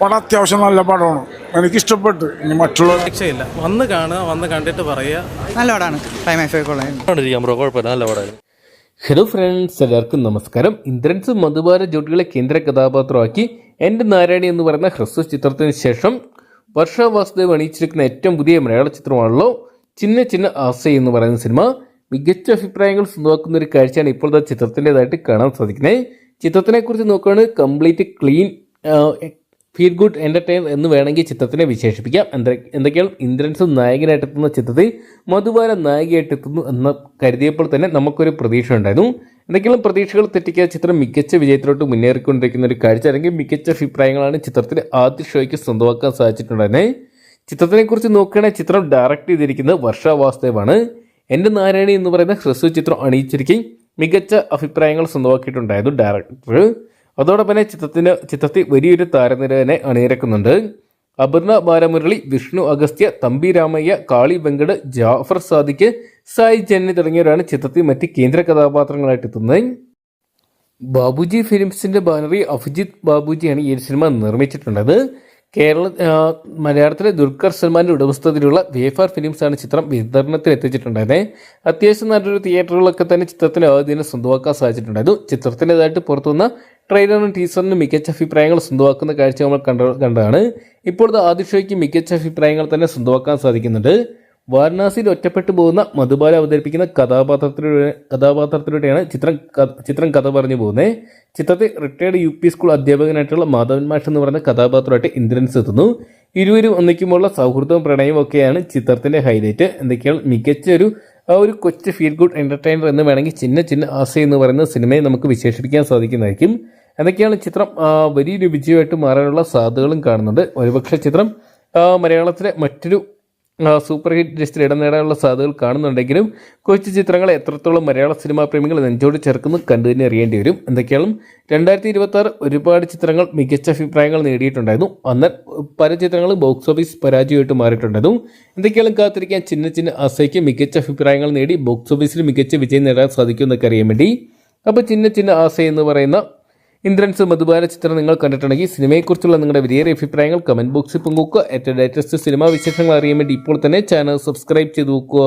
പടം അത്യാവശ്യം നല്ല പടമാണ്, എനിക്കിഷ്ടപ്പെട്ടു. ഇനി മറ്റുള്ള രക്ഷയില്ല, വന്ന് കാണുക, വന്ന് കണ്ടിട്ട് പറയുക. നല്ല പടമാണ്. നല്ല പടമാണ്. ഹലോ ഫ്രണ്ട്സ്, എല്ലാവർക്കും നമസ്കാരം. ഇന്ദ്രൻസ് മധുബാല ജോഡികളെ കേന്ദ്ര കഥാപാത്രമാക്കി എൻ്റെ നാരായണി എന്ന് പറയുന്ന ഹ്രസ്വ ചിത്രത്തിന് ശേഷം വർഷ വാസുദേവ് അണിയിച്ചിരിക്കുന്ന ഏറ്റവും പുതിയ മലയാള ചിത്രമാണല്ലോ ചിന്ന ചിന്ന ആസൈ എന്ന് പറയുന്ന സിനിമ. മികച്ച അഭിപ്രായങ്ങൾ സ്വന്തമാക്കുന്ന ഒരു കാഴ്ചയാണ് ഇപ്പോഴത്തെ ചിത്രത്തിൻ്റെതായിട്ട് കാണാൻ സാധിക്കുന്നത്. ചിത്രത്തിനെക്കുറിച്ച് നോക്കുകയാണെങ്കിൽ complete clean feel good entertain എന്ന് വേണമെങ്കിൽ ചിത്രത്തിനെ വിശേഷിപ്പിക്കാം. എന്തൊക്കെയാണ് ഇന്ദ്രൻസ് നായകനായിട്ടെത്തുന്ന ചിത്രത്തിൽ മധുബാല നായികയായിട്ടെത്തുന്നു എന്ന് കരുതിയപ്പോൾ തന്നെ നമുക്കൊരു പ്രതീക്ഷ ഉണ്ടായിരുന്നു. എന്തൊക്കെയാണ് പ്രതീക്ഷകൾ തെറ്റിക്കാതെ ചിത്രം മികച്ച വിജയത്തിലോട്ട് മുന്നേറിക്കൊണ്ടിരിക്കുന്ന ഒരു കാഴ്ച, അല്ലെങ്കിൽ മികച്ച അഭിപ്രായങ്ങളാണ് ചിത്രത്തിന് ആദ്യ ഷോയ്ക്ക് സ്വന്തമാക്കാൻ സാധിച്ചിട്ടുണ്ടായിരുന്നത്. ചിത്രത്തിനെക്കുറിച്ച് നോക്കുകയാണെങ്കിൽ ചിത്രം ഡയറക്റ്റ് ചെയ്തിരിക്കുന്നത് വർഷ വാസുദേവാണ്. എൻ്റെ നാരായണി എന്ന് പറയുന്ന ഹ്രസ്വ ചിത്രം അണിയിച്ചിരിക്കും മികച്ച അഭിപ്രായങ്ങൾ സ്വന്തമാക്കിയിട്ടുണ്ടായിരുന്നു ഡയറക്ടർ. അതോടൊപ്പം തന്നെ ചിത്രത്തിൽ വലിയൊരു താരനിര തന്നെ അണിനിരക്കുന്നുണ്ട്. അപർണ ബാലമുരളി, വിഷ്ണു അഗസ്ത്യ, തമ്പി രാമയ്യ, കാളി വെങ്കട്, ജാഫർ സാദിഖ്, സായി ജന്നി തുടങ്ങിയവരാണ് ചിത്രത്തിൽ മറ്റ് കേന്ദ്ര കഥാപാത്രങ്ങളായിട്ട് എത്തുന്നത്. ബാബുജി ഫിലിംസിന്റെ ബാനറിൽ അഭിജിത്ത് ബാബുജിയാണ് ഈ സിനിമ നിർമ്മിച്ചിട്ടുള്ളത്. മലയാളത്തിലെ ദുൽഖർ സൽമാന്റെ ഉടമസ്ഥതയിലുള്ള വേഫാർ ഫിലിംസാണ് ചിത്രം വിതരണത്തിൽ എത്തിച്ചിട്ടുണ്ടായിരുന്നത്. അത്യാവശ്യം നല്ലൊരു തിയേറ്ററുകളൊക്കെ തന്നെ ചിത്രത്തിന് ആദ്യം സ്വന്തമാക്കാൻ സാധിച്ചിട്ടുണ്ടായിരുന്നു. ചിത്രത്തിൻ്റെതായിട്ട് പുറത്തുവന്ന ട്രെയിലറിനും ടീസറിനും മികച്ച അഭിപ്രായങ്ങൾ സ്വന്തമാക്കുന്ന കാഴ്ച നമ്മൾ കണ്ടതാണ്. ഇപ്പോഴത്തെ ആദ്യ ഷോയ്ക്ക് മികച്ച അഭിപ്രായങ്ങൾ തന്നെ സ്വന്തമാക്കാൻ സാധിക്കുന്നുണ്ട്. വാരണാസിയിൽ ഒറ്റപ്പെട്ടു പോകുന്ന മധുബാല അവതരിപ്പിക്കുന്ന കഥാപാത്രത്തിലൂടെയാണ് ചിത്രം കഥ പറഞ്ഞു പോകുന്നത്. ചിത്രത്തിൽ റിട്ടയർഡ് UP സ്കൂൾ അധ്യാപകനായിട്ടുള്ള മാധവൻ മാഷ് എന്ന് പറയുന്ന കഥാപാത്രമായിട്ട് ഇന്ദ്രൻസ് എത്തുന്നു. ഇരുവരും ഒന്നിക്കുമ്പോഴുള്ള സൗഹൃദവും പ്രണയവും ഒക്കെയാണ് ചിത്രത്തിന്റെ ഹൈലൈറ്റ്. എന്തൊക്കെയാണ് മികച്ച ഒരു കൊച്ചു ഫീൽ ഗുഡ് എന്റർടൈനർ എന്ന് വേണമെങ്കിൽ ചിന്ന ചിന്ന ആസൈ എന്ന് പറയുന്ന സിനിമയെ നമുക്ക് വിശേഷിപ്പിക്കാൻ സാധിക്കുന്നതായിരിക്കും. എന്തൊക്കെയാണ് ചിത്രം വലിയൊരു വിജയമായിട്ട് മാറാനുള്ള സാധ്യതകളും കാണുന്നുണ്ട്. ഒരുപക്ഷെ ചിത്രം മലയാളത്തിലെ മറ്റൊരു സൂപ്പർ ഹിറ്റ് ലിസ്റ്റിൽ ഇടം നേടാനുള്ള സാധ്യതകൾ കാണുന്നുണ്ടെങ്കിലും കൊച്ചു ചിത്രങ്ങളെ എത്രത്തോളം മലയാള സിനിമാ പ്രേമികൾ നെഞ്ചോട് ചേർക്കുന്നു കണ്ടു തന്നെ അറിയേണ്ടി വരും. എന്തൊക്കെയാണ് 2026 ഒരുപാട് ചിത്രങ്ങൾ മികച്ച അഭിപ്രായങ്ങൾ നേടിയിട്ടുണ്ടായിരുന്നു. എന്നാൽ പല ചിത്രങ്ങളും ബോക്സ് ഓഫീസ് പരാജയമായിട്ട് മാറിയിട്ടുണ്ടായിരുന്നു. എന്തൊക്കെയാണ് കാത്തിരിക്കാൻ ചിന്ന ചിന്ന ആസൈക്ക് മികച്ച അഭിപ്രായങ്ങൾ നേടി ബോക്സ് ഓഫീസിൽ മികച്ച വിജയം നേടാൻ സാധിക്കുമെന്നൊക്കെ അറിയാൻ വേണ്ടി അപ്പോൾ ചിന്ന ചിന്ന ആസൈ എന്ന് പറയുന്ന ഇന്ദ്രൻസ് മധുബാല ചിത്രം നിങ്ങൾ കണ്ടിട്ടുണ്ടെങ്കിൽ സിനിമയെക്കുറിച്ചുള്ള നിങ്ങളുടെ വലിയ അഭിപ്രായങ്ങൾ കമൻറ്റ് ബോക്സിൽ പങ്കുവെക്കുക. ഏറ്റവും ലേറ്റസ്റ്റ് സിനിമാ വിശേഷങ്ങൾ അറിയാൻ വേണ്ടി ഇപ്പോൾ തന്നെ ചാനൽ സബ്സ്ക്രൈബ് ചെയ്ത് നോക്കുക.